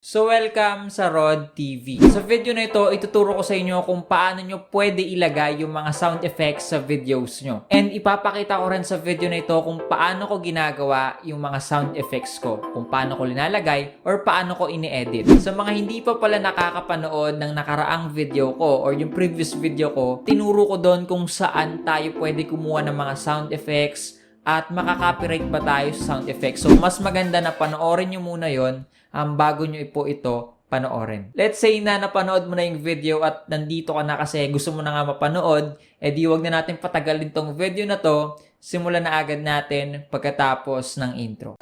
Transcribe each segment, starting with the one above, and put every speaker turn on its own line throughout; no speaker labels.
So welcome sa Rod TV. Sa video na ito, ituturo ko sa inyo kung paano nyo pwede ilagay yung mga sound effects sa videos nyo. And ipapakita ko rin sa video na ito kung paano ko ginagawa yung mga sound effects ko. Kung paano ko linalagay or paano ko ini-edit. Sa mga hindi pa pala nakakapanood ng nakaraang video ko or yung previous video ko, tinuro ko doon kung saan tayo pwede kumuha ng mga sound effects at makaka-copyright ba tayo sa sound effects. So mas maganda na panoorin nyo muna yon bago nyo po ito panoorin. Let's say na napanood mo na yung video at nandito ka na kasi gusto mo na nga mapanood, edi wag na natin patagalin tong video na to, simulan na agad natin pagkatapos ng intro.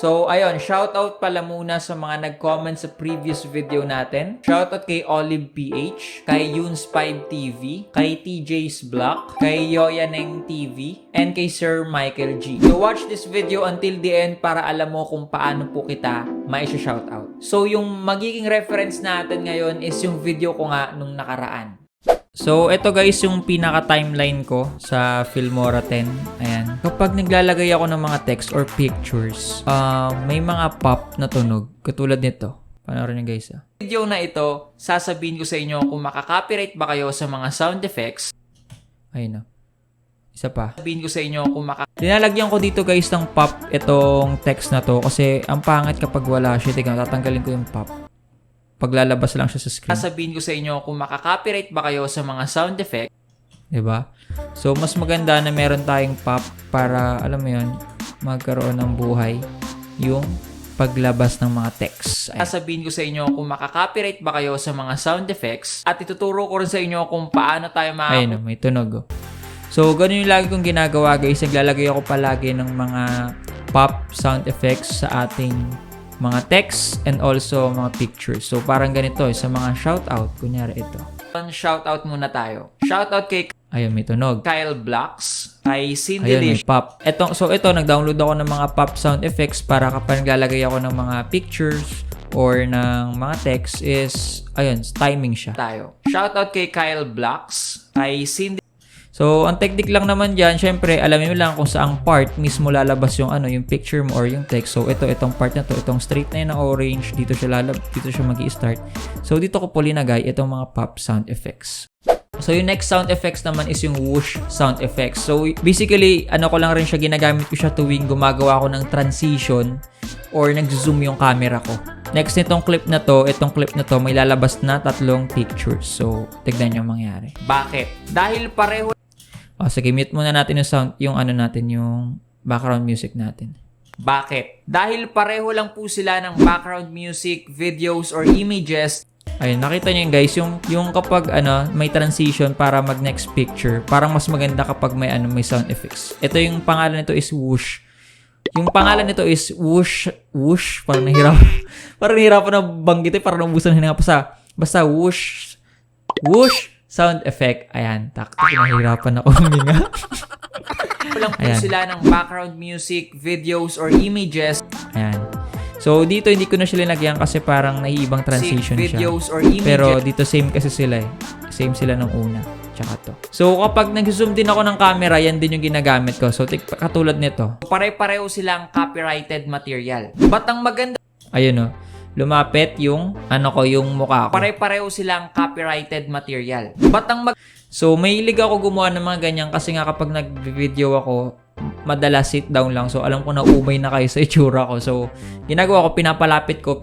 So, ayun, shoutout pala muna sa mga nag-comment sa previous video natin. Shoutout kay Olive PH, kay Yunes5 TV, kay TJ's Block, kay Yoyaneng TV, and kay Sir Michael G. So, watch this video until the end para alam mo kung paano po kita maisha-shoutout. So, yung magiging reference natin ngayon is yung video ko nga nung nakaraan. So, ito guys yung pinaka-timeline ko sa Filmora 10. Ayan. Kapag naglalagay ako ng mga text or pictures, may mga pop na tunog. Katulad nito. Panoorin nyo guys. Video na ito, sasabihin ko sa inyo kung makaka-copyright ba kayo sa mga sound effects. Ayun na. Isa pa. Sabihin ko sa inyo kung Linalagyan ko dito guys ng pop itong text na to kasi ang pangit kapag wala siya. Tingnan, tatanggalin ko yung pop. Paglalabas lang siya sa screen. Sasabihin ko sa inyo kung makaka-copyright ba kayo sa mga sound effect. Diba? So, mas maganda na meron tayong pop para, alam mo yun, magkaroon ng buhay yung paglabas ng mga text. Sasabihin ko sa inyo kung makaka-copyright ba kayo sa mga sound effects at ituturo ko rin sa inyo kung paano tayo
Ayun, may tunog. So, ganun yung lagi kong ginagawa guys. Naglalagay ako palagi ng mga pop sound effects sa ating mga text and also mga pictures. So, parang ganito sa mga shoutout. Kunyari ito.
Shoutout muna tayo. Shoutout kay
Ayun, may tunog.
Kyle Blocks, kay Cindy
Ayun, may
Lish.
pop. Ito, nag-download ako ng mga pop sound effects para kapag naglalagay ako ng mga pictures or ng mga text is, ayun, timing siya.
Tayo. Shoutout kay Kyle Blocks, kay Cindy.
So, ang technique lang naman dyan, syempre, alamin mo lang kung saang part mismo lalabas yung yung picture mo or yung text. So, itong part na to, itong straight na yun na orange, dito siya magi-start. So, dito ko po linagay itong mga pop sound effects. So, yung next sound effects naman is yung whoosh sound effects. So, basically, ko lang rin siya, ginagamit ko siya tuwing gumagawa ako ng transition or nag-zoom yung camera ko. Next nitong clip na to, may lalabas na 3 pictures. So, tignan nyo mangyari.
Bakit? Dahil pareho.
Sige, mute muna natin yung sound, yung yung background music natin.
Bakit? Dahil pareho lang po sila ng background music, videos, or images.
Ayun, nakita nyo yun guys, yung kapag may transition para mag next picture, parang mas maganda kapag may sound effects. Ito yung pangalan nito is whoosh. Yung pangalan nito is whoosh, parang nahirapan na banggit parang naubusan na basta whoosh sound effect. Ayan, nahirapan ako huminga.
Lang po sila ng background music, videos, or images.
Ayan. So, dito hindi ko na sila linagyan kasi parang naiibang transition
videos
siya.
Or images.
Pero dito same kasi sila eh. Same sila nung una. Tsaka to. So, kapag nag-zoom din ako ng camera, yan din yung ginagamit ko. So, katulad nito.
Pare-pareho silang copyrighted material. Ba't ang maganda?
Ayun o. Lumapit yung yung mukha ko.
Pare-pareho silang copyrighted material.
So, mahilig ako gumawa ng mga ganyan kasi nga kapag nag-video ako, madalas sit down lang. So, alam ko na umay na kayo sa itsura ko. So, ginagawa ko,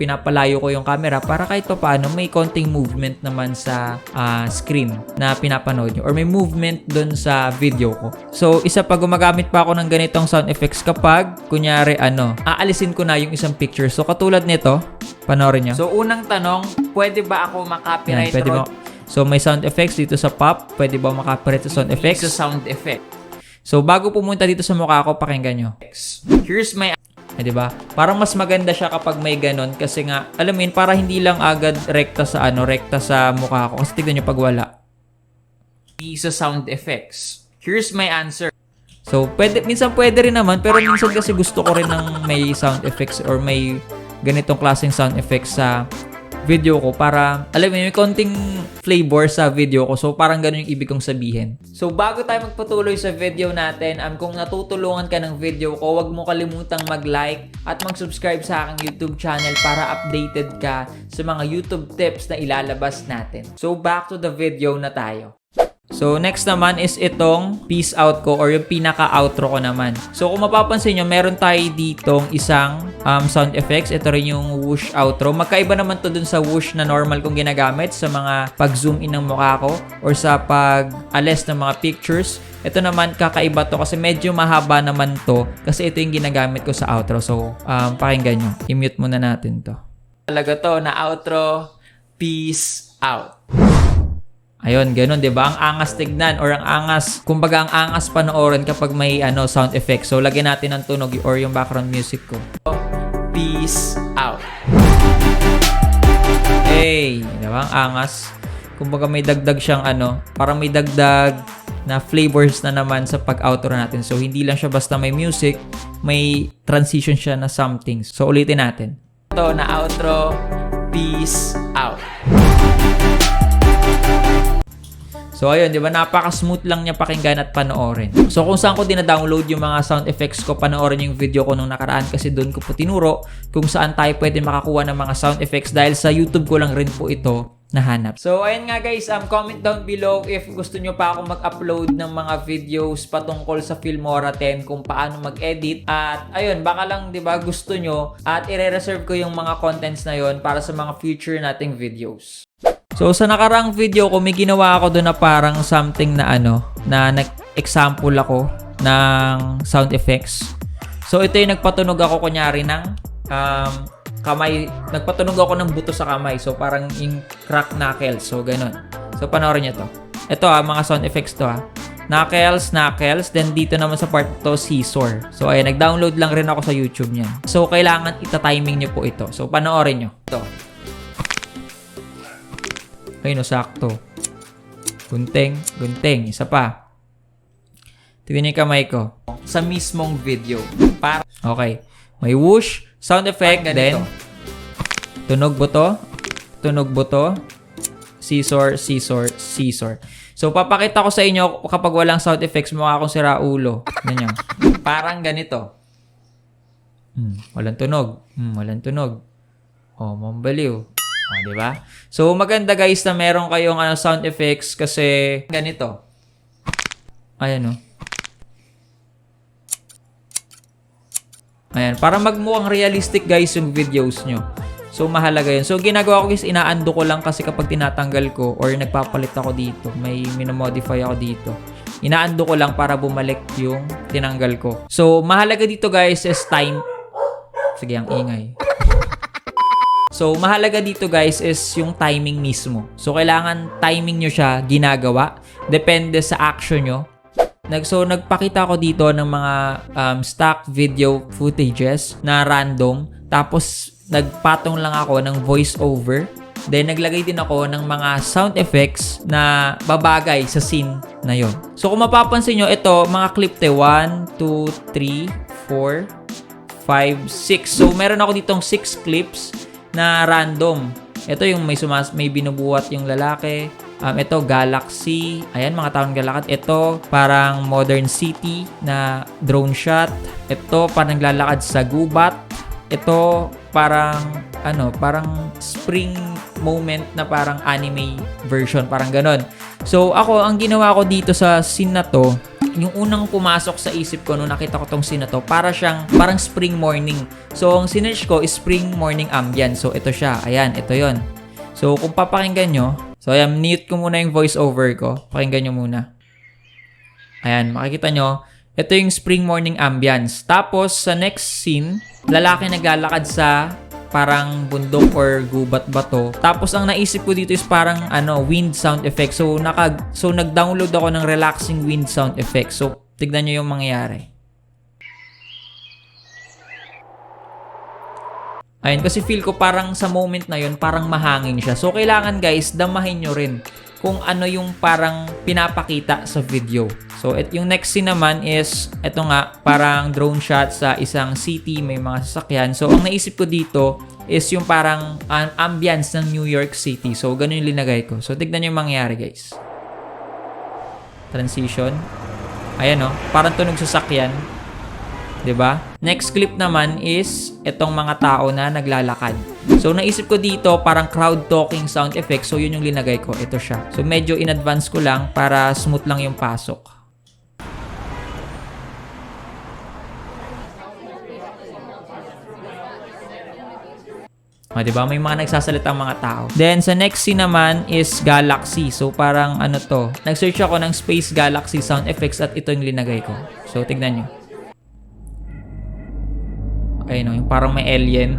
pinapalayo ko yung camera para kahit pa paano may konting movement naman sa screen na pinapanood nyo. Or may movement dun sa video ko. So, isa pa, gumagamit pa ako ng ganitong sound effects kapag, kunyari, aalisin ko na yung isang picture. So, katulad nito, panoorin nyo.
So, unang tanong, pwede ba ako makopyright?
Pwede ba? So, may sound effects dito sa pop. Pwede ba makopyright sa sound effects?
Sa sound effect.
So, bago pumunta dito sa mukha ko, pakinggan nyo.
Here's my...
Diba? Parang mas maganda siya kapag may ganon. Kasi nga, alam mo yun, para hindi lang agad rekta sa mukha ko. Kasi tignan nyo pag wala.
Sa sound effects. Here's my answer.
So, minsan pwede rin naman. Pero minsan kasi gusto ko rin ng may sound effects or may ganitong klaseng sound effects sa video ko para, alam mo, may konting flavor sa video ko. So, parang ganun yung ibig kong sabihin.
So, bago tayo magpatuloy sa video natin, kung natutulungan ka ng video ko, huwag mo kalimutang mag-like at mag-subscribe sa aking YouTube channel para updated ka sa mga YouTube tips na ilalabas natin. So, back to the video na tayo. So, next naman is itong peace out ko or yung pinaka-outro ko naman. So, kung mapapansin nyo, meron tayo ditong isang sound effects. Ito rin yung whoosh outro. Magkaiba naman to dun sa whoosh na normal kong ginagamit sa mga pag-zoom in ng mukha ko or sa pag-alis ng mga pictures. Ito naman, kakaiba to kasi medyo mahaba naman to kasi ito yung ginagamit ko sa outro. So, pakinggan nyo. I-mute muna natin to. Talaga to na outro. Peace out.
Ayun, ganun, 'di ba? Ang angas tignan or ang angas, kumbaga ang angas panoorin kapag may sound effect. So lagyan natin ng tunog or yung background music ko.
Peace out.
Hey, 'di ba? Ang angas. Kumbaga may dagdag siyang parang may dagdag na flavors na naman sa pag-outro natin. So hindi lang siya basta may music, may transition siya na something. So ulitin natin.
Ito na outro. Peace out.
So ayun, 'di ba? Napaka-smooth lang niya pakinggan at panoorin. So kung saan ko dina-download yung mga sound effects ko, panoorin yung video ko nung nakaraan kasi doon ko po tinuro kung saan tayo pwede makakuha ng mga sound effects dahil sa YouTube ko lang rin po ito nahanap.
So ayun nga guys, comment down below if gusto nyo pa ako mag-upload ng mga videos patungkol sa Filmora 10 kung paano mag-edit. At ayun, baka lang 'di ba gusto nyo at i-reserve ko yung mga contents na yon para sa mga future nating videos.
So, sa nakarang video ko, may ginawa ako doon na parang something na na nag-example ako ng sound effects. So, ito yung nagpatunog ako kunyari ng kamay. Nagpatunog ako ng buto sa kamay. So, parang yung crack knuckles. So, ganun. So, panoorin nyo to. Ito mga sound effects to Knuckles, knuckles. Then, dito naman sa part to, scissor. So, ayan, nag-download lang rin ako sa YouTube niyan. So, kailangan ita-timing nyo po ito. So, panoorin nyo. Ito. Ayun, sakto. Gunting, gunting. Isa pa. Tignan niyo yung kamay ko.
Sa mismong video.
Okay. May whoosh, sound effect, then tunog buto, scissor, scissor, scissor. So, papakita ko sa inyo kapag walang sound effects, mukha akong sira ulo. Ganyan.
Parang ganito.
Walang tunog. Walang tunog. Oh, mambaliw. Diba? So, maganda guys na meron kayong sound effects kasi
ganito.
Ayan Ayan. Para magmukhang realistic guys yung videos nyo. So, mahalaga yun. So, ginagawa ko guys, inaando ko lang kasi kapag tinatanggal ko or nagpapalit ako dito, may minomodify ako dito. Inaando ko lang para bumalik yung tinanggal ko. So, mahalaga dito guys is time. Sige, ang ingay. So, mahalaga dito guys is yung timing mismo. So, kailangan timing nyo siya ginagawa. Depende sa action nyo. So, nagpakita ko dito ng mga stock video footages na random. Tapos, nagpatong lang ako ng voice over. Then, naglagay din ako ng mga sound effects na babagay sa scene na yon. So, kung mapapansin nyo, ito, mga clip 1, 2, 3, 4, 5, 6. So, meron ako ditong 6 clips na random. Ito yung may binubuhat yung lalaki. Ito, galaxy. Ayan, mga taong galakad. Ito, parang modern city na drone shot. Ito, parang naglalakad sa gubat. Ito, parang spring moment na parang anime version. Parang ganon. So, ang ginawa ko dito sa scene na to, yung unang pumasok sa isip ko nung nakita ko tong scene na to, parang spring morning. So, ang sinearch ko is spring morning ambience. So, ito siya. Ayan, ito yon. So, kung papakinggan nyo, so, ayan, mute ko muna yung voice over ko. Pakinggan nyo muna. Ayan, makikita nyo, ito yung spring morning ambience. Tapos, sa next scene, lalaki naglalakad sa parang bundok or gubat bato. Tapos ang naisip ko dito is parang wind sound effect. So nag-download ako ng relaxing wind sound effect. So tignan niyo yung mangyayari. Ayun, kasi feel ko parang sa moment na yun, parang mahangin siya. So kailangan guys, damahin nyo rin kung ano yung parang pinapakita sa video. So, yung next scene naman is, eto nga, parang drone shot sa isang city, may mga sasakyan. So, ang naisip ko dito is yung parang ambience ng New York City. So, ganun yung linagay ko. So, tignan nyo yung mangyari, guys. Transition. Ayan, oh. Parang tunog sa sakyan. 'Di ba? Next clip naman is itong mga tao na naglalakad. So, naisip ko dito parang crowd talking sound effect. So, yun yung linagay ko. Ito siya. So, medyo in advance ko lang para smooth lang yung pasok. O, diba? May mga nagsasalitang mga tao. Then, sa next scene naman is Galaxy. So, parang ano to. Nag-search ako ng Space Galaxy sound effects at ito yung linagay ko. So, tignan nyo. Okay, no? Yung parang may alien.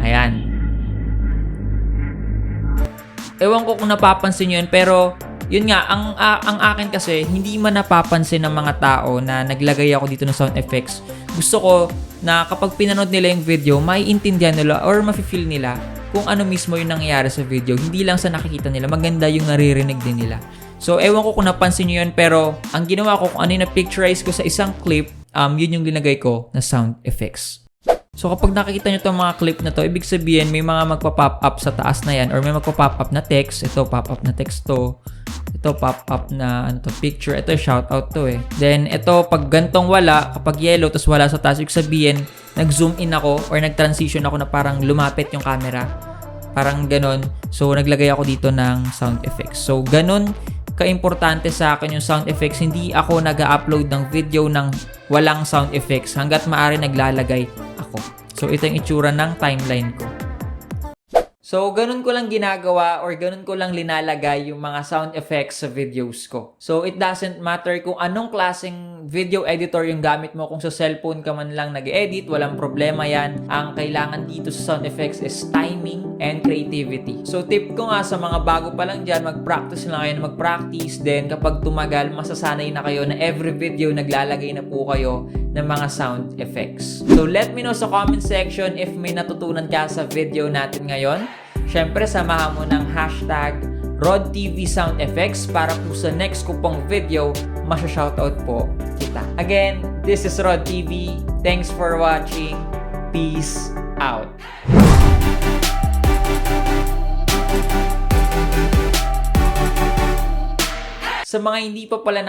Ayan. Ewan ko kung napapansin nyo yun, pero yun nga, ang akin kasi, hindi man napapansin ng mga tao na naglagay ako dito ng sound effects. Gusto ko na kapag pinanood nila yung video, maiintindihan nila or mafe-feel nila kung ano mismo yung nangyayari sa video. Hindi lang sa nakikita nila, maganda yung naririnig din nila. So, ewan ko kung napansin nyo yun, pero ang ginawa ko, kung ano yung na-picturize ko sa isang clip, yun yung linagay ko na sound effects. So, kapag nakikita nyo itong mga clip na to, ibig sabihin, may mga magpa-pop up sa taas na yan or may magpa-pop up na text. Ito, pop-up na text to. Ito, pop-up na picture. Ito, shoutout to eh. Then, ito, pag gantong wala, kapag yellow, tapos wala sa taas, ibig sabihin, nag-zoom in ako or nag-transition ako na parang lumapit yung camera. Parang ganon. So, naglagay ako dito ng sound effects. So, ganon ka-importante sa akin yung sound effects. Hindi ako nag-upload ng video ng walang sound effects hanggat maaari naglalagay ako. So, ito yung itsura ng timeline ko. So, ganun ko lang ginagawa or ganun ko lang linalagay yung mga sound effects sa videos ko. So, it doesn't matter kung anong klaseng video editor yung gamit mo. Kung sa cellphone ka man lang nag-edit, walang problema yan. Ang kailangan dito sa sound effects is timing and creativity. So, tip ko nga sa mga bago pa lang dyan, mag-practice lang kayo na mag-practice. Then, kapag tumagal, masasanay na kayo na every video naglalagay na po kayo ng mga sound effects. So, let me know sa comment section if may natutunan ka sa video natin ngayon. Siyempre, samahan mo ng hashtag RodTVSoundEffects para po sa next ko pong video, masya-shoutout po kita. Again, this is Rod TV. Thanks for watching. Peace out. Sa mga hindi pa pala